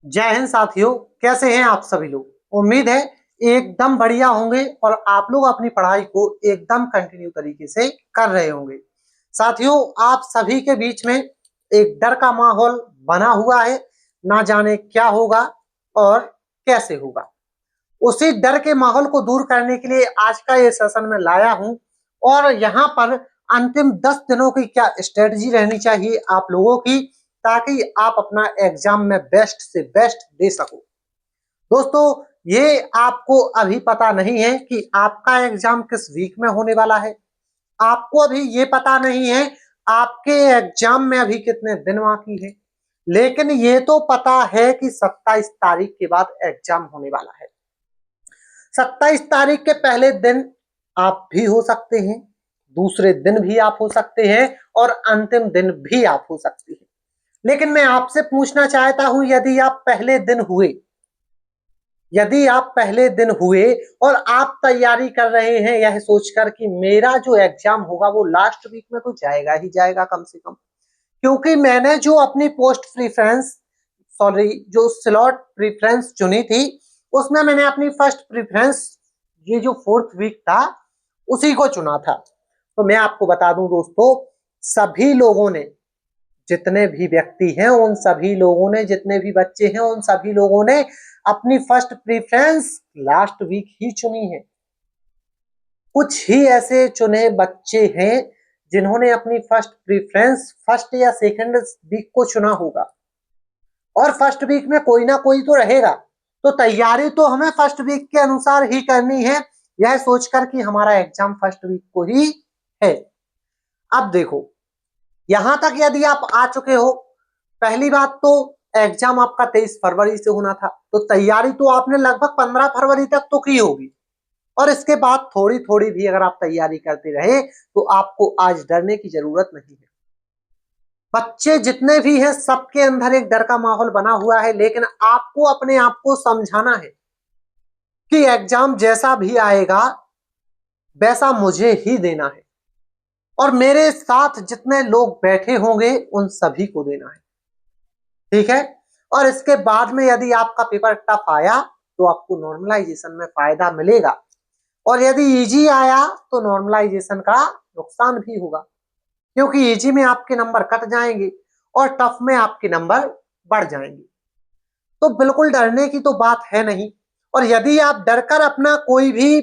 जय हिंद साथियों। कैसे हैं आप सभी लोग। उम्मीद है एकदम बढ़िया होंगे और आप लोग अपनी पढ़ाई को एकदम कंटिन्यू तरीके से कर रहे होंगे। साथियों, आप सभी के बीच में एक डर का माहौल बना हुआ है, ना जाने क्या होगा और कैसे होगा। उसी डर के माहौल को दूर करने के लिए आज का ये सेशन में लाया हूं और यहाँ पर अंतिम 10 दिनों की क्या स्ट्रेटजी रहनी चाहिए आप लोगों की, ताकि आप अपना एग्जाम में बेस्ट से बेस्ट दे सको। दोस्तों, ये आपको अभी पता नहीं है कि आपका एग्जाम किस वीक में होने वाला है। आपको अभी ये पता नहीं है आपके एग्जाम में अभी कितने दिन बाकी है, लेकिन ये तो पता है कि 27 तारीख के बाद एग्जाम होने वाला है। 27 तारीख के पहले दिन आप भी हो सकते हैं, दूसरे दिन भी आप हो सकते हैं और अंतिम दिन भी आप हो सकते हैं। लेकिन मैं आपसे पूछना चाहता हूं, यदि आप पहले दिन हुए और आप तैयारी कर रहे हैं यह सोचकर कि मेरा जो एग्जाम होगा वो लास्ट वीक में तो जाएगा ही जाएगा कम से कम, क्योंकि मैंने जो अपनी जो स्लॉट प्रीफरेंस चुनी थी उसमें मैंने अपनी फर्स्ट प्रीफरेंस, ये जो 4th वीक था, उसी को चुना था। तो मैं आपको बता दूं दोस्तों, सभी लोगों ने, जितने भी व्यक्ति हैं उन सभी लोगों ने, जितने भी बच्चे हैं उन सभी लोगों ने अपनी फर्स्ट प्रीफरेंस लास्ट वीक ही चुनी है। कुछ ही ऐसे चुने बच्चे हैं जिन्होंने अपनी फर्स्ट प्रीफरेंस फर्स्ट या सेकंड वीक को चुना होगा, और फर्स्ट वीक में कोई ना कोई तो रहेगा। तो तैयारी तो हमें फर्स्ट वीक के अनुसार ही करनी है, यह सोचकर कि हमारा एग्जाम फर्स्ट वीक को ही है। अब देखो, यहां तक यदि आप आ चुके हो, पहली बात तो एग्जाम आपका 23 फरवरी से होना था, तो तैयारी तो आपने लगभग 15 फरवरी तक तो की होगी, और इसके बाद थोड़ी थोड़ी भी अगर आप तैयारी करते रहे तो आपको आज डरने की जरूरत नहीं है। बच्चे जितने भी हैं सबके अंदर एक डर का माहौल बना हुआ है, लेकिन आपको अपने आप को समझाना है कि एग्जाम जैसा भी आएगा वैसा मुझे ही देना है, और मेरे साथ जितने लोग बैठे होंगे उन सभी को देना है। ठीक है। और इसके बाद में यदि आपका पेपर टफ आया तो आपको नॉर्मलाइजेशन में फायदा मिलेगा, और यदि इजी आया तो नॉर्मलाइजेशन का नुकसान भी होगा, क्योंकि इजी में आपके नंबर कट जाएंगे और टफ में आपके नंबर बढ़ जाएंगे। तो बिल्कुल डरने की तो बात है नहीं। और यदि आप डरकर अपना कोई भी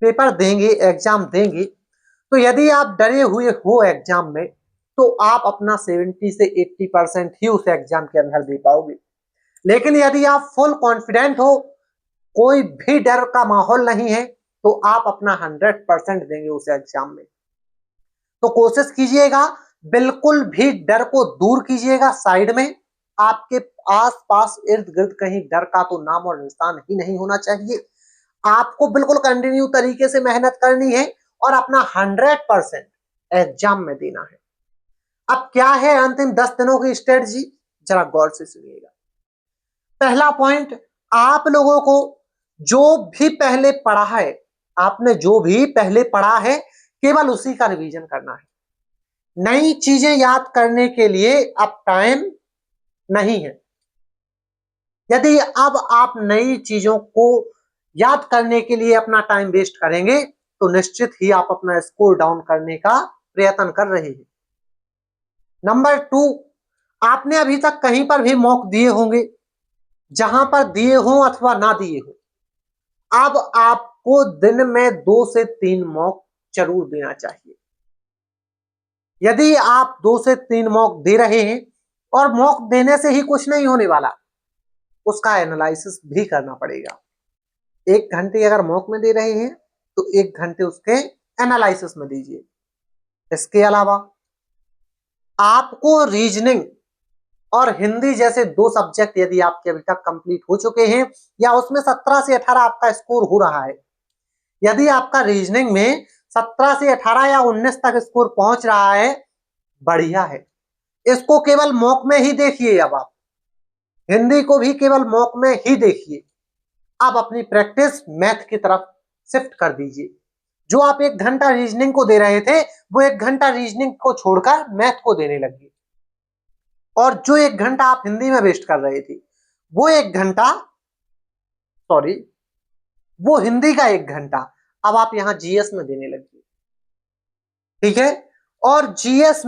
पेपर देंगे, एग्जाम देंगे, तो यदि आप डरे हुए हो एग्जाम में तो आप अपना 70 से 80% ही उस एग्जाम के अंदर दे पाओगे। लेकिन यदि आप फुल कॉन्फिडेंट हो, कोई भी डर का माहौल नहीं है, तो आप अपना 100% देंगे उस एग्जाम में। तो कोशिश कीजिएगा, बिल्कुल भी डर को दूर कीजिएगा साइड में। आपके आस पास इर्द गिर्द कहीं डर का तो नाम और निशान ही नहीं होना चाहिए। आपको बिल्कुल कंटिन्यू तरीके से मेहनत करनी है और अपना 100% एग्जाम में देना है। अब क्या है अंतिम 10 दिनों की स्ट्रेटजी, जरा गौर से सुनिएगा। पहला पॉइंट, आप लोगों को जो भी पहले पढ़ा है, आपने जो भी पहले पढ़ा है केवल उसी का रिवीजन करना है। नई चीजें याद करने के लिए अब टाइम नहीं है। यदि अब आप नई चीजों को याद करने के लिए अपना टाइम वेस्ट करेंगे तो निश्चित ही आप अपना स्कोर डाउन करने का प्रयत्न कर रहे हैं। नंबर 2, आपने अभी तक कहीं पर भी मॉक दिए होंगे, जहां पर दिए हों अथवा ना दिए हो, अब आपको दिन में 2 से 3 मॉक जरूर देना चाहिए। यदि आप 2 से 3 मॉक दे रहे हैं, और मॉक देने से ही कुछ नहीं होने वाला, उसका एनालिसिस भी करना पड़ेगा। 1 घंटे अगर मॉक में दे रहे हैं तो 1 घंटे उसके एनालिसिस में दीजिए। इसके अलावा आपको रीजनिंग और हिंदी जैसे 2 सब्जेक्ट यदि आपके अभी तक कंप्लीट हो चुके हैं या उसमें 17 से 18 आपका स्कोर हो रहा है, यदि आपका रीजनिंग में 17 से 18 या 19 तक स्कोर पहुंच रहा है, बढ़िया है। इसको केवल मॉक में ही देखिए। अब आप हिंदी को भी केवल मॉक में ही देखिए। अब अपनी प्रैक्टिस मैथ की तरफ शिफ्ट कर दीजिए। जो आप 1 घंटा रीजनिंग को दे रहे थे, वो 1 घंटा रीजनिंग को छोड़कर मैथ को देने लगिए। और जो 1 घंटा आप हिंदी में वेस्ट कर रहे थे, वो 1 घंटा, सॉरी, वो हिंदी का 1 घंटा अब आप यहां जीएस में देने लगे। ठीक है। और जीएस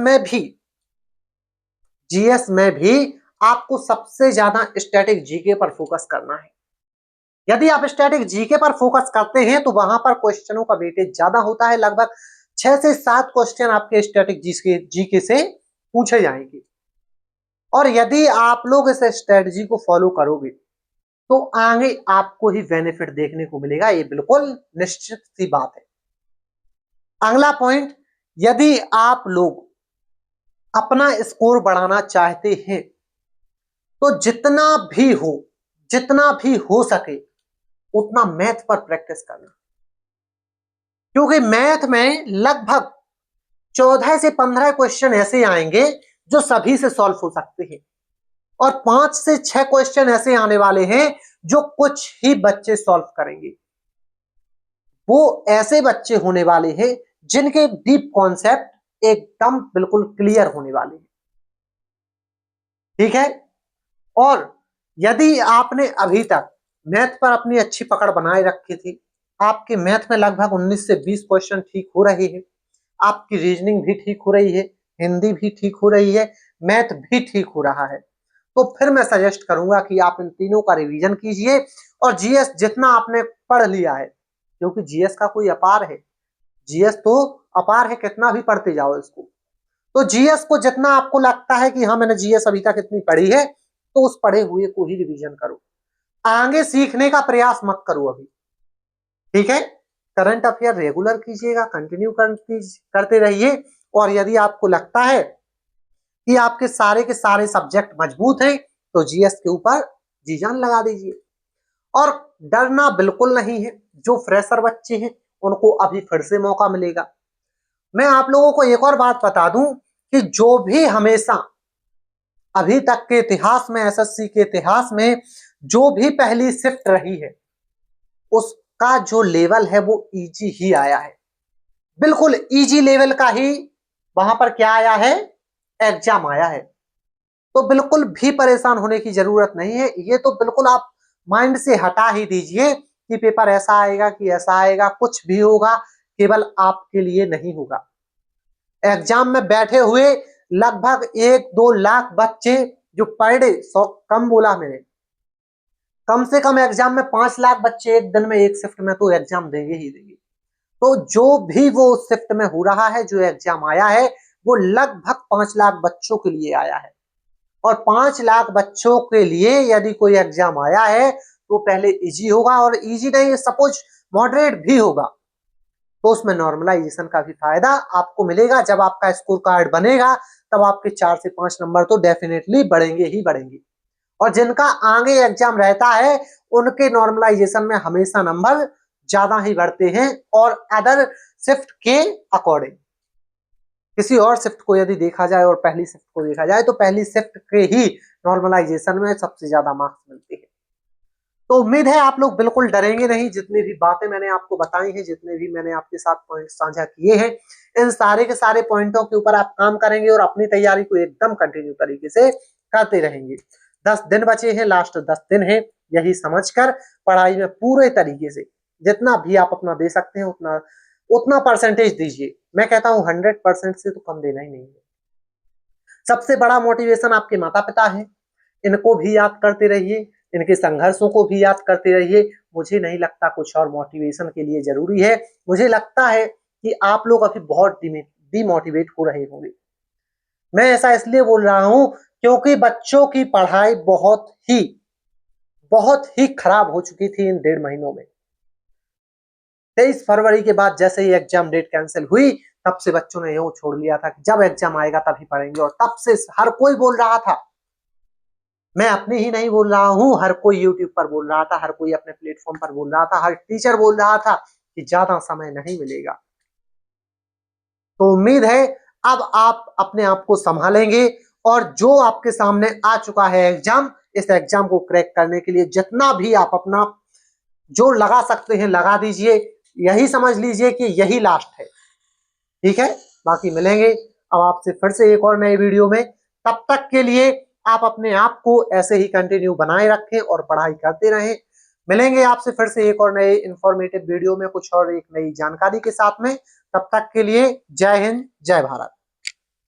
में भी आपको सबसे ज्यादा स्टैटिक जीके पर फोकस करना है। यदि आप स्टैटिक जीके पर फोकस करते हैं तो वहां पर क्वेश्चनों का वेटेज ज्यादा होता है। लगभग 6 से 7 क्वेश्चन आपके स्टैटिक जीके से पूछे जाएंगे। और यदि आप लोग इस स्ट्रेटजी को फॉलो करोगे तो आगे आपको ही बेनिफिट देखने को मिलेगा, ये बिल्कुल निश्चित सी बात है। अगला पॉइंट, यदि आप लोग अपना स्कोर बढ़ाना चाहते हैं तो जितना भी हो सके उतना मैथ पर प्रैक्टिस करना, क्योंकि मैथ में लगभग 14 से 15 क्वेश्चन ऐसे आएंगे जो सभी से सॉल्व हो सकते हैं, और 5 से 6 क्वेश्चन ऐसे आने वाले हैं जो कुछ ही बच्चे सॉल्व करेंगे। वो ऐसे बच्चे होने वाले हैं जिनके डीप कॉन्सेप्ट एकदम बिल्कुल क्लियर होने वाले हैं। ठीक है। और यदि आपने अभी तक मैथ पर अपनी अच्छी पकड़ बनाए रखी थी, आपके मैथ में लगभग 19 से 20 क्वेश्चन ठीक हो रहे हैं, आपकी रीजनिंग भी ठीक हो रही है, हिंदी भी ठीक हो रही है, मैथ भी ठीक हो रहा है, तो फिर मैं सजेस्ट करूंगा कि आप इन तीनों का रिवीजन कीजिए। और जीएस जितना आपने पढ़ लिया है, क्योंकि जीएस का कोई अपार है, जीएस तो अपार है, कितना भी पढ़ते जाओ इसको, तो जीएस को जितना आपको लगता है कि हाँ मैंने जीएस अभी तक इतनी पढ़ी है, तो उस पढ़े हुए को ही रिवीजन करो, आगे सीखने का प्रयास मत करो अभी। ठीक है। करंट अफेयर रेगुलर कीजिएगा, कंटिन्यू करते रहिए। और यदि आपको लगता है कि आपके सारे के सारे सब्जेक्ट मजबूत हैं तो जीएस के ऊपर जी जान लगा दीजिए। और डरना बिल्कुल नहीं है, जो फ्रेशर बच्चे हैं उनको अभी फिर से मौका मिलेगा। मैं आप लोगों को एक और बात बता दूं कि जो भी हमेशा अभी तक के इतिहास में, एसएससी के इतिहास में जो भी पहली शिफ्ट रही है, उसका जो लेवल है वो इजी ही आया है, बिल्कुल इजी लेवल का ही वहां पर क्या आया है, एग्जाम आया है। तो बिल्कुल भी परेशान होने की जरूरत नहीं है, ये तो बिल्कुल आप माइंड से हटा ही दीजिए कि पेपर ऐसा आएगा कि ऐसा आएगा, कुछ भी होगा केवल आपके लिए नहीं होगा। एग्जाम में बैठे हुए लगभग 1-2 लाख बच्चे जो पर डे, 100 कम बोला मैंने, कम से कम एग्जाम में 5 लाख बच्चे एक दिन में, एक शिफ्ट में तो एग्जाम देंगे ही देंगे। तो जो भी वो शिफ्ट में हो रहा है, जो एग्जाम आया है, वो लगभग 5 लाख बच्चों के लिए आया है। और 5 लाख बच्चों के लिए यदि कोई एग्जाम आया है तो पहले इजी होगा, और इजी नहीं, सपोज मॉडरेट भी होगा, तो उसमें नॉर्मलाइजेशन का भी फायदा आपको मिलेगा। जब आपका स्कोर कार्ड बनेगा तब आपके 4 से 5 नंबर तो डेफिनेटली बढ़ेंगे ही बढ़ेंगे। और जिनका आगे एग्जाम रहता है उनके नॉर्मलाइजेशन में हमेशा नंबर ज्यादा ही बढ़ते हैं, और अदर शिफ्ट के अकॉर्डिंग। किसी और शिफ्ट को यदि देखा जाए और पहली शिफ्ट को देखा जाए तो पहली शिफ्ट के ही नॉर्मलाइजेशन में सबसे ज्यादा मार्क्स मिलते हैं। तो उम्मीद है आप लोग बिल्कुल डरेंगे नहीं। जितनी भी बातें मैंने आपको बताई हैं, जितने भी मैंने आपके साथ पॉइंट साझा किए हैं, इन सारे के सारे पॉइंटों के ऊपर आप काम करेंगे और अपनी तैयारी को एकदम कंटिन्यू तरीके से करते रहेंगे। 10 दिन बचे हैं, लास्ट 10 दिन है, यही समझकर पढ़ाई में पूरे तरीके से जितना भी आप अपना दे सकते हैं उतना परसेंटेज दीजिए। मैं कहता हूं 100% से तो कम देना ही नहीं है। सबसे बड़ा मोटिवेशन आपके माता पिता है, इनको भी याद करते रहिए, इनके संघर्षों को भी याद करते रहिए। मुझे नहीं लगता कुछ और मोटिवेशन के लिए जरूरी है। मुझे लगता है कि आप लोग अभी बहुत डिमोटिवेट हो रहे होंगे। मैं ऐसा इसलिए बोल रहा हूं क्योंकि बच्चों की पढ़ाई बहुत ही खराब हो चुकी थी इन 1.5 महीनों में। 23 फरवरी के बाद जैसे ही एग्जाम डेट कैंसिल हुई, तब से बच्चों ने यूं छोड़ लिया था कि जब एग्जाम आएगा तभी पढ़ेंगे, और तब से हर कोई बोल रहा था, मैं अपने ही नहीं बोल रहा हूं, हर कोई यूट्यूब पर बोल रहा था, हर कोई अपने प्लेटफॉर्म पर बोल रहा था, हर टीचर बोल रहा था कि ज्यादा समय नहीं मिलेगा। तो उम्मीद है अब आप अपने आप को संभालेंगे, और जो आपके सामने आ चुका है एग्जाम, इस एग्जाम को क्रैक करने के लिए जितना भी आप अपना जोर लगा सकते हैं लगा दीजिए। यही समझ लीजिए कि यही लास्ट है। ठीक है, बाकी मिलेंगे अब आपसे फिर से एक और नए वीडियो में। तब तक के लिए आप अपने आप को ऐसे ही कंटिन्यू बनाए रखें और पढ़ाई करते रहें। मिलेंगे आपसे फिर से एक और नए इंफॉर्मेटिव वीडियो में कुछ और एक नई जानकारी के साथ में। तब तक के लिए जय हिंद, जय भारत।